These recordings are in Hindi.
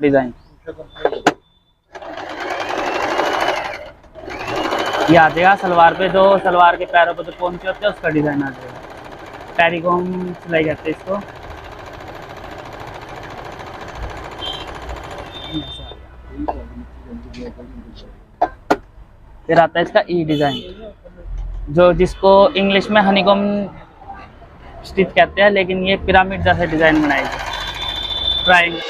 डिजाइन। ये आ जाएगा सलवार पे, जो सलवार के पैरों पे जो पोंचे होते हैं उसका डिजाइन आ जाएगा। पैरिकोम सिलाई कहते हैं इसको। फिर आता है इसका ई डिजाइन, जो जिसको इंग्लिश में हनीकॉम स्टिच कहते हैं, लेकिन ये पिरामिड जैसे डिजाइन बनाएगी ट्रायंगल।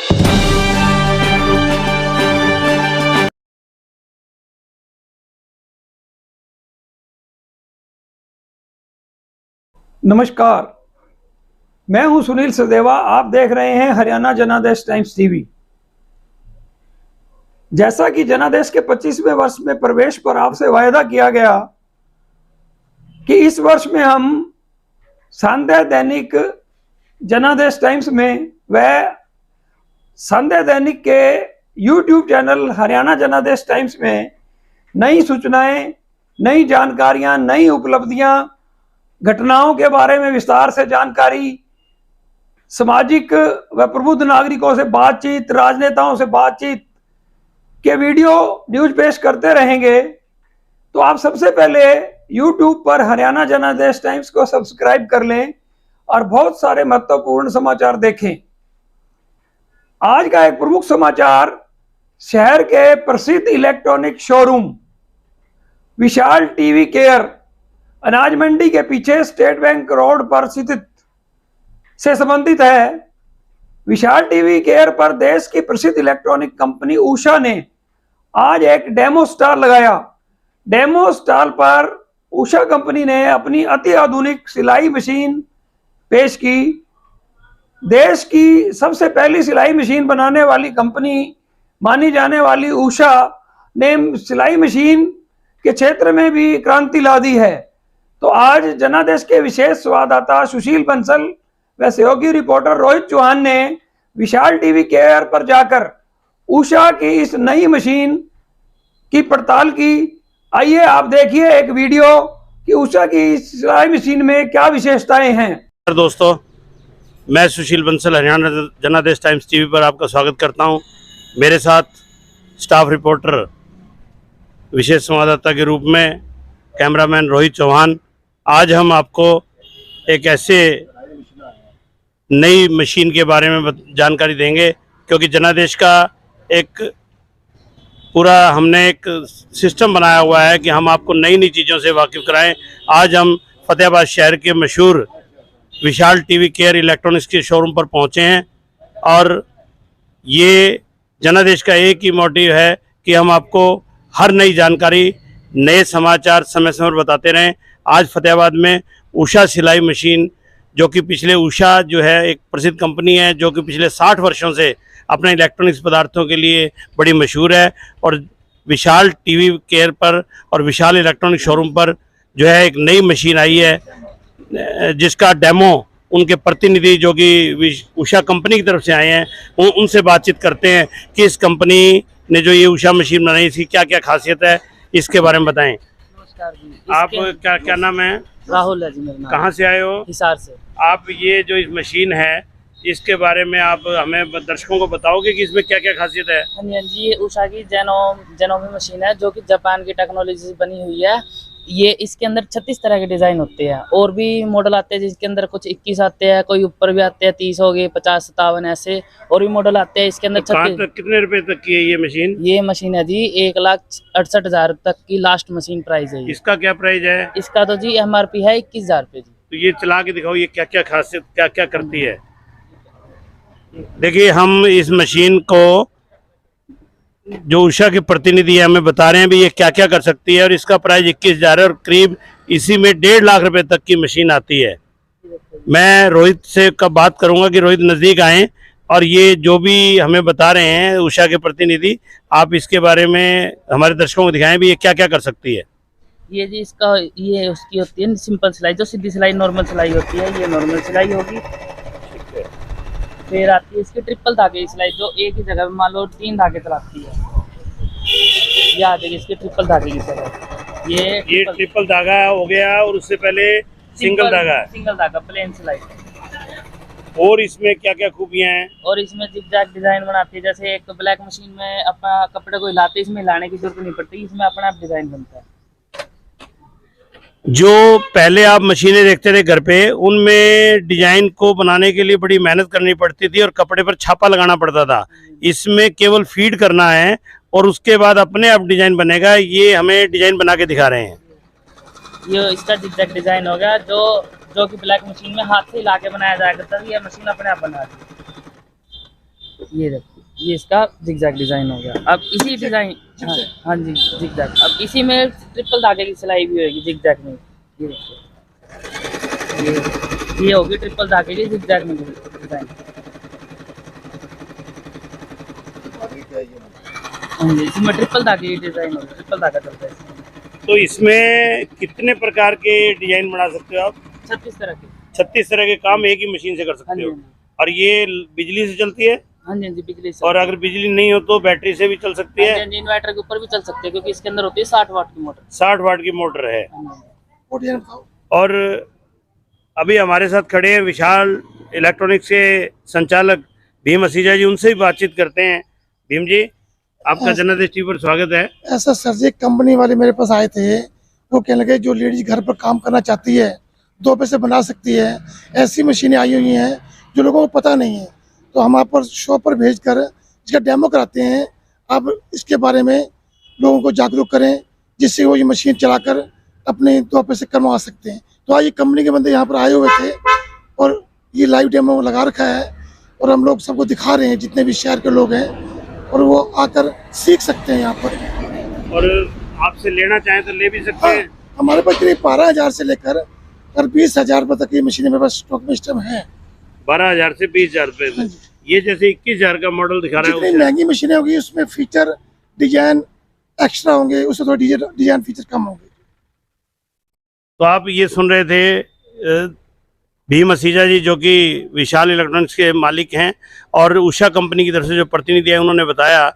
नमस्कार, मैं हूं सुनील सदेवा। आप देख रहे हैं हरियाणा जनादेश टाइम्स टीवी। जैसा कि जनादेश के 25वें वर्ष में प्रवेश पर आपसे वायदा किया गया कि इस वर्ष में हम संध्या दैनिक जनादेश टाइम्स में व संध्या दैनिक के YouTube चैनल हरियाणा जनादेश टाइम्स में नई सूचनाएं, नई जानकारियां, नई उपलब्धियां, घटनाओं के बारे में विस्तार से जानकारी, सामाजिक व प्रबुद्ध नागरिकों से बातचीत, राजनेताओं से बातचीत के वीडियो न्यूज पेश करते रहेंगे। तो आप सबसे पहले YouTube पर हरियाणा जनादेश टाइम्स को सब्सक्राइब कर लें और बहुत सारे महत्वपूर्ण समाचार देखें। आज का एक प्रमुख समाचार, शहर के प्रसिद्ध इलेक्ट्रॉनिक शोरूम विशाल टीवी केयर अनाज मंडी के पीछे स्टेट बैंक रोड पर स्थित से संबंधित है। विशाल टीवी केयर पर देश की प्रसिद्ध इलेक्ट्रॉनिक कंपनी उषा ने आज एक डेमो स्टॉल लगाया। डेमो स्टॉल पर उषा कंपनी ने अपनी अति आधुनिक सिलाई मशीन पेश की। देश की सबसे पहली सिलाई मशीन बनाने वाली कंपनी मानी जाने वाली उषा ने सिलाई मशीन के क्षेत्र में भी क्रांति ला दी है। तो आज जनादेश के विशेष संवाददाता सुशील बंसल व सहयोगी रिपोर्टर रोहित चौहान ने विशाल टीवी केयर पर जाकर उषा की इस नई मशीन की पड़ताल की। आइए आप देखिए एक वीडियो कि उषा की सिलाई मशीन में क्या विशेषताएं हैं। दोस्तों, मैं सुशील बंसल हरियाणा जनादेश टाइम्स टीवी पर आपका स्वागत करता हूं। मेरे साथ स्टाफ रिपोर्टर, विशेष संवाददाता के रूप में कैमरामैन रोहित चौहान। आज हम आपको एक ऐसे नई मशीन के बारे में जानकारी देंगे, क्योंकि जनादेश का एक पूरा हमने एक सिस्टम बनाया हुआ है कि हम आपको नई नई चीज़ों से वाकिफ़ कराएं। आज हम फतेहाबाद शहर के मशहूर विशाल टीवी केयर इलेक्ट्रॉनिक्स के शोरूम पर पहुंचे हैं और ये जनादेश का एक ही मोटिव है कि हम आपको हर नई जानकारी, नए समाचार समय समय पर बताते रहें। आज फतेहाबाद में उषा सिलाई मशीन, जो कि पिछले उषा जो है एक प्रसिद्ध कंपनी है, जो कि पिछले 60 वर्षों से अपने इलेक्ट्रॉनिक्स पदार्थों के लिए बड़ी मशहूर है, और विशाल टीवी केयर पर और विशाल इलेक्ट्रॉनिक शोरूम पर जो है एक नई मशीन आई है, जिसका डेमो उनके प्रतिनिधि जो कि उषा कंपनी की तरफ से आए हैं उनसे बातचीत करते हैं कि इस कंपनी ने जो ये उषा मशीन बनाई, इसकी क्या क्या खासियत है, इसके बारे में बताएं। नमस्कार जी। आप क्या नाम है? राहुल है जी मेरा नाम। कहाँ से आए हो? हिसार से। आप ये जो इस मशीन है, इसके बारे में आप हमें दर्शकों को बताओगे कि इसमें क्या क्या खासियत है? हाँ जी, ये उषा की जेनोमी मशीन है, जो कि जापान की टेक्नोलॉजी से बनी हुई है। ये इसके अंदर 36 तरह के डिज़ाइन होते हैं, और भी मॉडल आते हैं जिसके अंदर कुछ 21 आते हैं, कोई ऊपर भी आते हैं, 30 हो गए, 50, 57 ऐसे और भी मॉडल आते हैं। इसके अंदर तो कितने रुपए तक की है ये मशीन? ये मशीन है जी 1,68,000 तक की लास्ट मशीन प्राइस है। इसका क्या प्राइस है? इसका तो जी MRP है 21,000 रुपये जी। तो ये चला के दिखाओ, ये क्या क्या खासियत, क्या क्या करती है। देखिए, हम इस मशीन को, जो उषा के प्रतिनिधि है, हमें बता रहे हैं भी ये क्या क्या कर सकती है, और इसका प्राइस 21,000 है और करीब इसी में 1.5 लाख रुपए तक की मशीन आती है। मैं रोहित से कब बात करूंगा कि रोहित नज़दीक आए और ये जो भी हमें बता रहे हैं उषा के प्रतिनिधि, आप इसके बारे में हमारे दर्शकों को दिखाएं भी ये क्या क्या कर सकती है। ये जी इसका ये उसकी होती है सिंपल सिलाई, जो सीधी सिलाई नॉर्मल सिलाई होती है, ये नॉर्मल सिलाई होगी। फिर आती है इसकी ट्रिपल धागे की सिलाई, जो एक ही जगह में मान लो 3 धागे चलाती है। ये आ जाएगी इसकी ट्रिपल धागे की सिलाई। ये ट्रिपल धागा हो गया, और उससे पहले सिंगल धागा है। सिंगल धागा प्लेन सिलाई। और इसमें क्या क्या खूबियां हैं? और इसमें जिग-जैग डिजाइन बनाती है। जैसे एक ब्लैक मशीन में अपना कपड़े को हिलाते, इसमें हिलाने की जरूरत नहीं पड़ती, इसमें अपने आप डिजाइन बनता है। जो पहले आप मशीनें देखते थे घर पे, उनमें डिजाइन को बनाने के लिए बड़ी मेहनत करनी पड़ती थी और कपड़े पर छापा लगाना पड़ता था। इसमें केवल फीड करना है और उसके बाद अपने आप डिजाइन बनेगा। ये हमें डिजाइन बना के दिखा रहे हैं। ये इसका जिग-जैग डिजाइन हो गया, जो कि ब्लैक मशीन में हाथ से हिला के बनाया जाया करता था, ये मशीन अपने आप बना दी। ये देखो, ये इसका जिग-जैग डिजाइन हो गया। अब इसी डिजाइन, हाँ जी, जिग-जैग। अब इसी में ट्रिपल धागे की सिलाई भी होगी जिग-जैग में। ये देखो, ये होगी ट्रिपल धागे की जिग-जैग में डिजाइन। हाँ जी, इसमें ट्रिपल धागे की डिजाइन होगी, ट्रिपल धागा चलता है इसमें। तो इसमें कितने प्रकार के डिजाइन बना सकते हो आप? 36 तरह के। 36 तरह के काम एक ही मशीन से कर हाँ सकते जी, हो। हाँ जी। और ये बिजली से चलती है? हाँ जी, हाँ जी, बिजली से। और अगर बिजली नहीं हो तो बैटरी से भी चल सकती हाँ जी, है? हाँ जी, इन्वर्टर के ऊपर भी चल सकते हैं, क्योंकि इसके अंदर होती है 60 वाट की मोटर। 60 वाट की मोटर है। हाँ जी। और अभी हमारे साथ खड़े हैं विशाल इलेक्ट्रॉनिक्स के संचालक भीम असीजा जी, उनसे भी बातचीत करते हैं। भीम जी, आपका जनादेश टीवी पर स्वागत है। ऐसा सर जी, कंपनी वाले मेरे पास आए थे, वो कहने लगे जो लेडीज घर पर काम करना चाहती है, 2 पैसे बना सकती है, ऐसी मशीनें आई हुई हैं जो लोगों को पता नहीं है। तो हम आप पर शॉप पर भेजकर इसका डेमो कराते हैं। आप इसके बारे में लोगों को जागरूक करें, जिससे वो ये मशीन चलाकर अपने 2 पैसे कमा सकते हैं। तो आज ये कंपनी के बंदे यहाँ पर आए हुए थे और ये लाइव डेमो लगा रखा है और हम लोग सबको दिखा रहे हैं, जितने भी शहर के लोग हैं, और वो आकर सीख सकते हैं यहाँ पर। और आपसे लेना चाहें तो ले भी सकते हैं। हमारे पास करीब 12,000 से लेकर 20,000 रुपये तक की मशीनें मेरे पास स्टॉक में इस टाइम है। 12,000 से 20,000 रुपए में। ये जैसे 21,000 का मॉडल दिखा रहा है, जितनी उससे महंगी मशीनें होगी उसमें फीचर डिजाइन एक्स्ट्रा होंगे, उससे थोड़ा डिजाइन फीचर कम होंगे। तो आप ये सुन रहे थे भीम असीजा जी, जो कि विशाल इलेक्ट्रॉनिक्स के मालिक हैं, और उषा कंपनी की तरफ से जो प्रतिनिधि है, उन्होंने बताया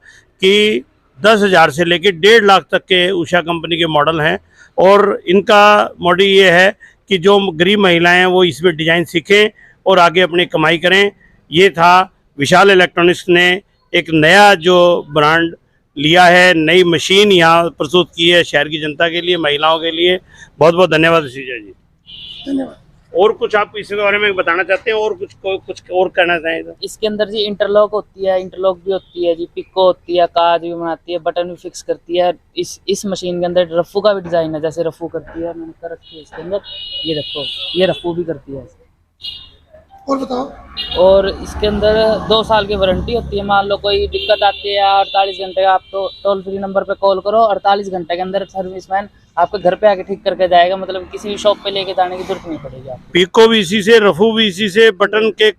कि 10,000 से लेकर 1.5 लाख तक के उषा कंपनी के मॉडल हैं। और इनका मॉडल ये है कि जो गरीब महिलाएं हैं वो इसमें डिज़ाइन सीखें और आगे अपनी कमाई करें। ये था विशाल इलेक्ट्रॉनिक्स ने एक नया जो ब्रांड लिया है, नई मशीन यहाँ प्रस्तुत की है शहर की जनता के लिए, महिलाओं के लिए। बहुत बहुत धन्यवाद असीजा जी। धन्यवाद। और कुछ आप इसके बारे में बताना चाहते हैं और कुछ और कहना चाहें तो? इसके अंदर जी इंटरलॉक होती है, इंटरलॉक भी होती है जी, पिको होती है, काज भी बनाती है, बटन भी फिक्स करती है। इस मशीन के अंदर रफ्फू का भी डिजाइन है, जैसे रफ्फू करती है, मैंने कर रखी है इसके अंदर। ये देखो, ये रफ्फू भी करती है। और बताओ। और इसके अंदर 2 साल की वारंटी होती है। मान लो कोई दिक्कत आती है, 48 घंटे का आप तो टोल फ्री नंबर पे कॉल करो, 48 घंटे के अंदर सर्विसमैन आपके घर पे आके ठीक करके जाएगा। मतलब किसी भी शॉप पे लेके जाने की जरूरत नहीं पड़ेगी आपको। पिको भी इसी से, रफू भी इसी से, बटन के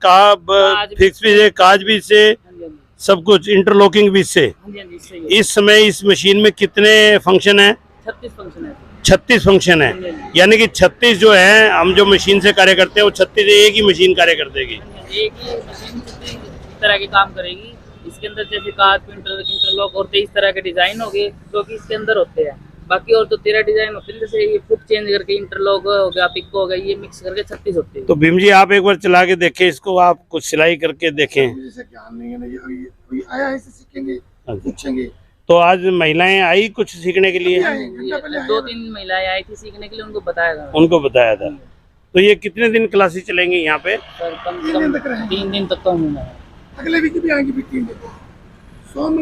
फिक्स भी से, काज भी से, सब कुछ, इंटरलॉकिंग भी इससे। इस समय इस मशीन में कितने फंक्शन है? 36 फंक्शन है। 36 फंक्शन है, यानी कि 36 जो है, हम जो मशीन से कार्य करते हैं वो 36 एक ही मशीन कार्य कर देगी। एक ही मशीन 36 तरह के काम करेगी। इसके अंदर जैसे काज, प्रिंटर, इंटरलॉक और 23 तरह के डिजाइन हो गए जो कि इसके अंदर होते हैं। बाकी और तो 13 डिजाइन होते हैं, जैसे ये फुट चेंज करके इंटरलॉक हो गया, पिको हो गया, ये मिक्स करके 36 होते हैं। तो भीम जी, आप एक बार चला के देखें इसको, आप कुछ सिलाई करके देखें। मुझे ज्ञान नहीं है ना, ये आया है, इसे सीखेंगे, पूछेंगे। तो आज महिलाएं आई कुछ सीखने के लिए? 2-3 महिलाएं आई थी सीखने के लिए, उनको बताया था। उनको बताया था। तो ये कितने दिन क्लासेस चलेंगी यहाँ पे? सर कम से कम 3 दिन तक तो होना है। अगले वीक भी आएंगे, 3 दिन। सोम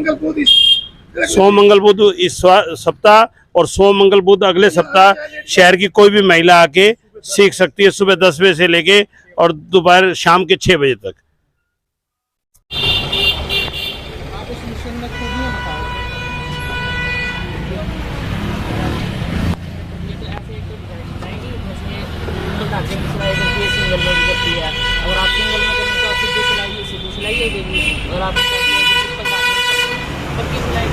मंगल बुध इस सप्ताह और सोम मंगल बुध अगले सप्ताह शहर की कोई भी महिला आके सीख सकती है, सुबह 10 बजे से लेके और दोपहर शाम के 6 बजे तक। आप इस मिशन में खूबियां बताओ। ये तो ऐसे एक डिजाइन आएगी, जैसे धागे की सिलाई करती है, सिंगल में भी करती है। अगर आप सिंगल में करने का सीधी सिलाई हो जाएगी, और आप पक्की सिलाई